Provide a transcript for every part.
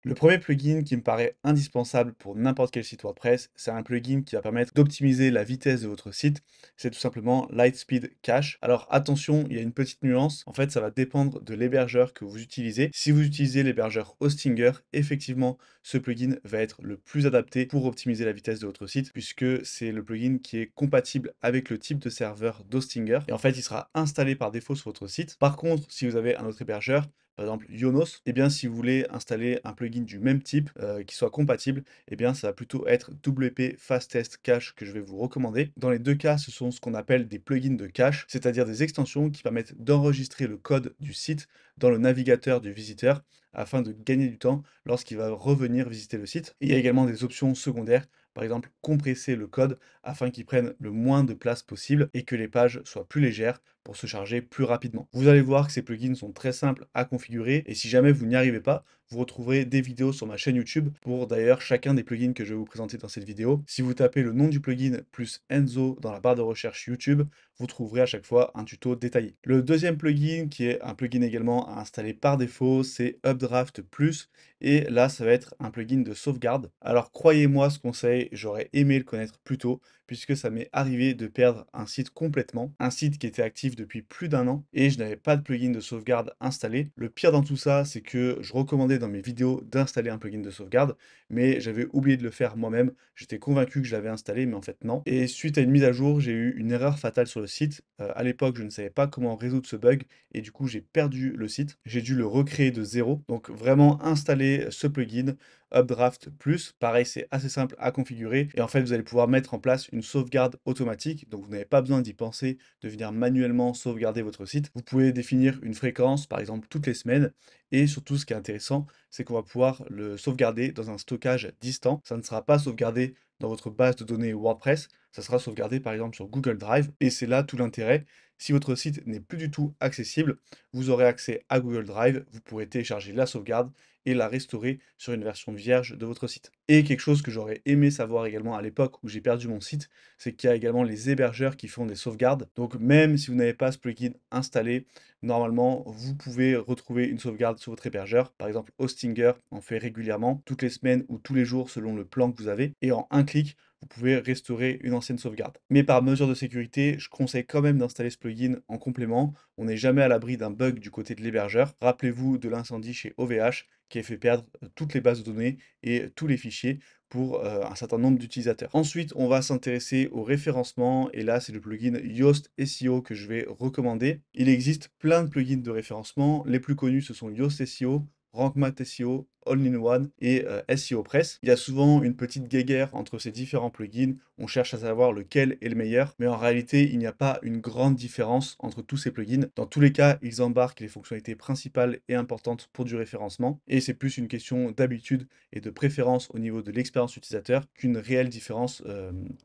Le premier plugin qui me paraît indispensable pour n'importe quel site WordPress, c'est un plugin qui va permettre d'optimiser la vitesse de votre site. C'est tout simplement Lightspeed Cache. Alors attention, il y a une petite nuance. En fait, ça va dépendre de l'hébergeur que vous utilisez. Si vous utilisez l'hébergeur Hostinger, effectivement, ce plugin va être le plus adapté pour optimiser la vitesse de votre site, puisque c'est le plugin qui est compatible avec le type de serveur d'Hostinger. Et en fait, il sera installé par défaut sur votre site. Par contre, si vous avez un autre hébergeur, par exemple Yonos, eh bien si vous voulez installer un plugin du même type qui soit compatible, eh bien ça va plutôt être WP Fastest Cache que je vais vous recommander. Dans les deux cas, ce sont ce qu'on appelle des plugins de cache, c'est-à-dire des extensions qui permettent d'enregistrer le code du site dans le navigateur du visiteur afin de gagner du temps lorsqu'il va revenir visiter le site. Il y a également des options secondaires, par exemple compresser le code afin qu'il prenne le moins de place possible et que les pages soient plus légères pour se charger plus rapidement. Vous allez voir que ces plugins sont très simples à configurer et si jamais vous n'y arrivez pas, vous retrouverez des vidéos sur ma chaîne YouTube pour d'ailleurs chacun des plugins que je vais vous présenter dans cette vidéo. Si vous tapez le nom du plugin plus Enzo dans la barre de recherche YouTube, vous trouverez à chaque fois un tuto détaillé. Le deuxième plugin, qui est un plugin également à installer par défaut, c'est Updraft Plus. Et là, ça va être un plugin de sauvegarde. Alors croyez-moi, ce conseil, j'aurais aimé le connaître plus tôt, puisque ça m'est arrivé de perdre un site complètement, un site qui était actif depuis plus d'un an, et je n'avais pas de plugin de sauvegarde installé. Le pire dans tout ça, c'est que je recommandais dans mes vidéos d'installer un plugin de sauvegarde, mais j'avais oublié de le faire moi-même. J'étais convaincu que je l'avais installé, mais en fait non. Et suite à une mise à jour, j'ai eu une erreur fatale sur le site. À l'époque, je ne savais pas comment résoudre ce bug, et du coup, j'ai perdu le site. J'ai dû le recréer de zéro. Donc vraiment installer ce plugin, Updraft Plus. Pareil, c'est assez simple à configurer. Et en fait, vous allez pouvoir mettre en place une sauvegarde automatique. Donc, vous n'avez pas besoin d'y penser, de venir manuellement sauvegarder votre site. Vous pouvez définir une fréquence, par exemple, toutes les semaines. Et surtout, ce qui est intéressant, c'est qu'on va pouvoir le sauvegarder dans un stockage distant. Ça ne sera pas sauvegardé dans votre base de données WordPress. Ça sera sauvegardé, par exemple, sur Google Drive. Et c'est là tout l'intérêt. Si votre site n'est plus du tout accessible, vous aurez accès à Google Drive. Vous pourrez télécharger la sauvegarde et la restaurer sur une version vierge de votre site. Et quelque chose que j'aurais aimé savoir également à l'époque où j'ai perdu mon site, c'est qu'il y a également les hébergeurs qui font des sauvegardes. Donc même si vous n'avez pas ce plugin installé, normalement, vous pouvez retrouver une sauvegarde sur votre hébergeur. Par exemple, Hostinger en fait régulièrement, toutes les semaines ou tous les jours selon le plan que vous avez. Et en un clic, vous pouvez restaurer une ancienne sauvegarde. Mais par mesure de sécurité, je conseille quand même d'installer ce plugin en complément. On n'est jamais à l'abri d'un bug du côté de l'hébergeur. Rappelez-vous de l'incendie chez OVH qui a fait perdre toutes les bases de données et tous les fichiers pour un certain nombre d'utilisateurs. Ensuite, on va s'intéresser au référencement et là, c'est le plugin Yoast SEO que je vais recommander. Il existe plein de plugins de référencement. Les plus connus, ce sont Yoast SEO, RankMath SEO, All-in-One et SEO Press. Il y a souvent une petite guéguerre entre ces différents plugins. On cherche à savoir lequel est le meilleur, mais en réalité, il n'y a pas une grande différence entre tous ces plugins. Dans tous les cas, ils embarquent les fonctionnalités principales et importantes pour du référencement, et c'est plus une question d'habitude et de préférence au niveau de l'expérience utilisateur qu'une réelle différence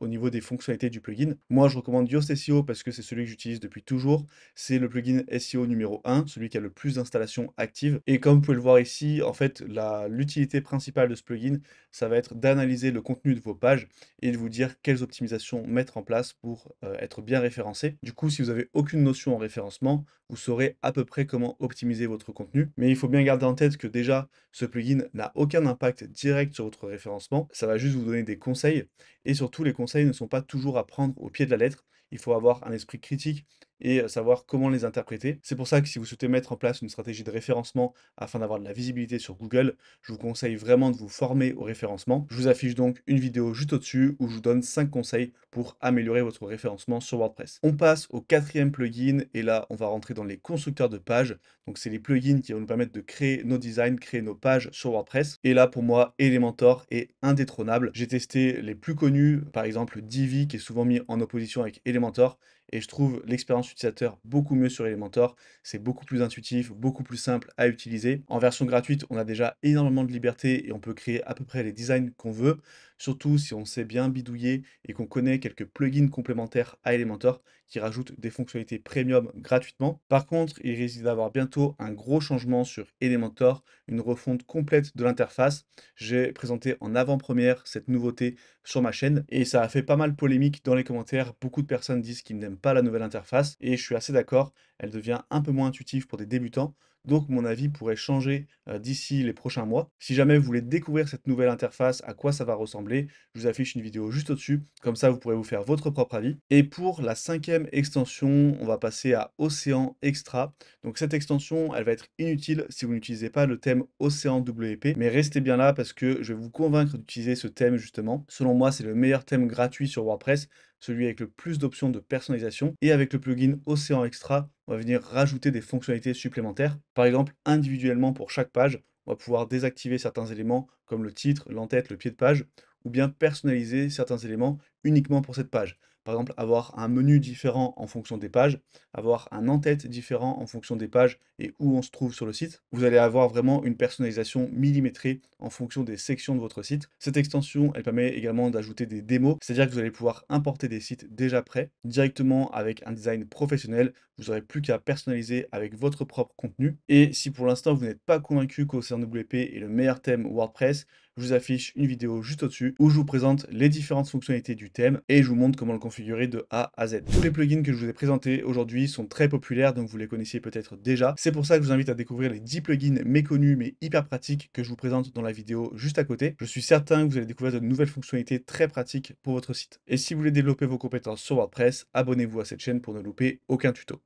au niveau des fonctionnalités du plugin. Moi, je recommande Yoast SEO parce que c'est celui que j'utilise depuis toujours. C'est le plugin SEO numéro 1, celui qui a le plus d'installations actives. Et comme vous pouvez le voir ici, en fait, l'utilité principale de ce plugin, ça va être d'analyser le contenu de vos pages et de vous dire quelles optimisations mettre en place pour être bien référencé. Du coup, si vous n'avez aucune notion en référencement, vous saurez à peu près comment optimiser votre contenu. Mais il faut bien garder en tête que déjà, ce plugin n'a aucun impact direct sur votre référencement. Ça va juste vous donner des conseils. Et surtout, les conseils ne sont pas toujours à prendre au pied de la lettre. Il faut avoir un esprit critique et savoir comment les interpréter. C'est pour ça que si vous souhaitez mettre en place une stratégie de référencement afin d'avoir de la visibilité sur Google, je vous conseille vraiment de vous former au référencement. Je vous affiche donc une vidéo juste au-dessus où je vous donne 5 conseils pour améliorer votre référencement sur WordPress. On passe au quatrième plugin et là, on va rentrer dans les constructeurs de pages. Donc, c'est les plugins qui vont nous permettre de créer nos designs, créer nos pages sur WordPress. Et là, pour moi, Elementor est indétrônable. J'ai testé les plus connus, par exemple Divi qui est souvent mis en opposition avec Elementor. Et je trouve l'expérience utilisateur beaucoup mieux sur Elementor. C'est beaucoup plus intuitif, beaucoup plus simple à utiliser. En version gratuite, on a déjà énormément de liberté et on peut créer à peu près les designs qu'on veut, surtout si on sait bien bidouiller et qu'on connaît quelques plugins complémentaires à Elementor qui rajoutent des fonctionnalités premium gratuitement. Par contre, il risque d'avoir bientôt un gros changement sur Elementor, une refonte complète de l'interface. J'ai présenté en avant-première cette nouveauté sur ma chaîne et ça a fait pas mal polémique dans les commentaires. Beaucoup de personnes disent qu'ils n'aiment pas la nouvelle interface et je suis assez d'accord, elle devient un peu moins intuitive pour des débutants. donc mon avis pourrait changer d'ici les prochains mois. Si jamais vous voulez découvrir cette nouvelle interface, à quoi ça va ressembler, je vous affiche une vidéo juste au-dessus, comme ça vous pourrez vous faire votre propre avis. Et pour la cinquième extension, on va passer à Océan Extra. Donc cette extension, elle va être inutile si vous n'utilisez pas le thème Océan WP, mais restez bien là parce que je vais vous convaincre d'utiliser ce thème justement. Selon moi, c'est le meilleur thème gratuit sur WordPress, celui avec le plus d'options de personnalisation. Et avec le plugin Océan Extra, on va venir rajouter des fonctionnalités supplémentaires. Par exemple, individuellement pour chaque page, on va pouvoir désactiver certains éléments comme le titre, l'entête, le pied de page, ou bien personnaliser certains éléments uniquement pour cette page. Par exemple, avoir un menu différent en fonction des pages, avoir un en-tête différent en fonction des pages et où on se trouve sur le site. Vous allez avoir vraiment une personnalisation millimétrée en fonction des sections de votre site. Cette extension, elle permet également d'ajouter des démos, c'est-à-dire que vous allez pouvoir importer des sites déjà prêts directement avec un design professionnel. Vous n'aurez plus qu'à personnaliser avec votre propre contenu. Et si pour l'instant vous n'êtes pas convaincu qu'Océan WP est le meilleur thème WordPress, je vous affiche une vidéo juste au-dessus où je vous présente les différentes fonctionnalités du thème et je vous montre comment le configurer de A à Z. Tous les plugins que je vous ai présentés aujourd'hui sont très populaires, donc vous les connaissiez peut-être déjà. C'est pour ça que je vous invite à découvrir les 10 plugins méconnus mais hyper pratiques que je vous présente dans la vidéo juste à côté. Je suis certain que vous allez découvrir de nouvelles fonctionnalités très pratiques pour votre site. Et si vous voulez développer vos compétences sur WordPress, abonnez-vous à cette chaîne pour ne louper aucun tuto.